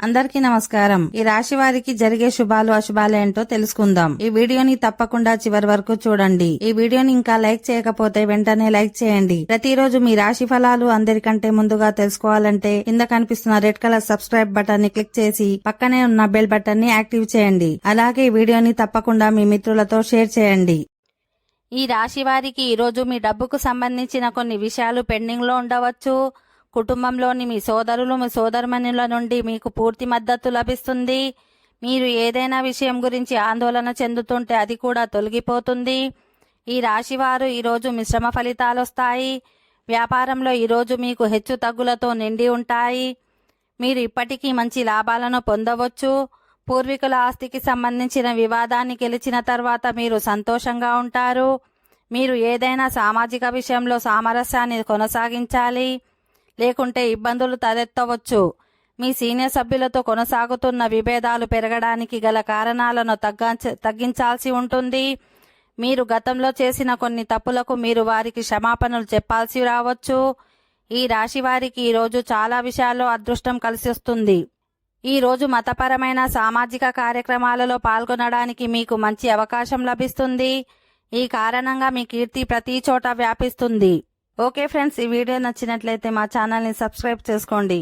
అందరికీ నమస్కారం. ఈ రాశి వారికి జరిగే శుభాలు అశుభాలు ఏంటో తెలుసుకుందాం. ఈ వీడియోని తప్పకుండా చివరి వరకు చూడండి. ఈ వీడియోని ఇంకా లైక్ చేయకపోతే వెంటనే లైక్ చేయండి. ప్రతిరోజు మీ రాశి ఫలాలు అందరికంటే ముందుగా తెలుసుకోవాలంటే కింద కనిపిస్తున్న రెడ్ కలర్ సబ్స్క్రైబ్ బటన్ ని క్లిక్ చేసి పక్కనే ఉన్న బెల్ బటన్ ని యాక్టివ్ చేయండి. అలాగే ఈ వీడియోని తప్పకుండా మీ మిత్రులతో షేర్ చేయండి. ఈ రాశి వారికి ఈరోజు మీ డబ్బుకు సంబంధించిన కొన్ని విషయాలు పెండింగ్ లో ఉండవచ్చు. కుటుంబంలోని మీ సోదరులు మీ సోదరుమణుల నుండి మీకు పూర్తి మద్దతు లభిస్తుంది. మీరు ఏదైనా విషయం గురించి ఆందోళన చెందుతుంటే అది కూడా తొలగిపోతుంది. ఈ రాశివారు ఈరోజు మిశ్రమ ఫలితాలు వస్తాయి. వ్యాపారంలో ఈరోజు మీకు హెచ్చు తగ్గులతో నిండి ఉంటాయి. మీరు ఇప్పటికీ మంచి లాభాలను పొందవచ్చు. పూర్వీకుల ఆస్తికి సంబంధించిన వివాదాన్ని గెలిచిన తర్వాత మీరు సంతోషంగా ఉంటారు. మీరు ఏదైనా సామాజిక విషయంలో సామరస్యాన్ని కొనసాగించాలి, లేకుంటే ఇబ్బందులు తలెత్తవచ్చు. మీ సీనియర్ సభ్యులతో కొనసాగుతున్న విభేదాలు పెరగడానికి గల కారణాలను తగ్గించాల్సి ఉంటుంది. మీరు గతంలో చేసిన కొన్ని తప్పులకు మీరు వారికి క్షమాపణలు చెప్పాల్సి రావచ్చు. ఈ రాశి వారికి ఈరోజు చాలా విషయాల్లో అదృష్టం కలిసొస్తుంది. ఈరోజు మతపరమైన సామాజిక కార్యక్రమాలలో పాల్గొనడానికి మీకు మంచి అవకాశం లభిస్తుంది. ఈ కారణంగా మీ కీర్తి ప్రతి చోట వ్యాపిస్తుంది. ఓకే ఫ్రెండ్స్, ఈ వీడియో నచ్చినట్లయితే మా ఛానల్ని సబ్స్క్రైబ్ చేసుకోండి.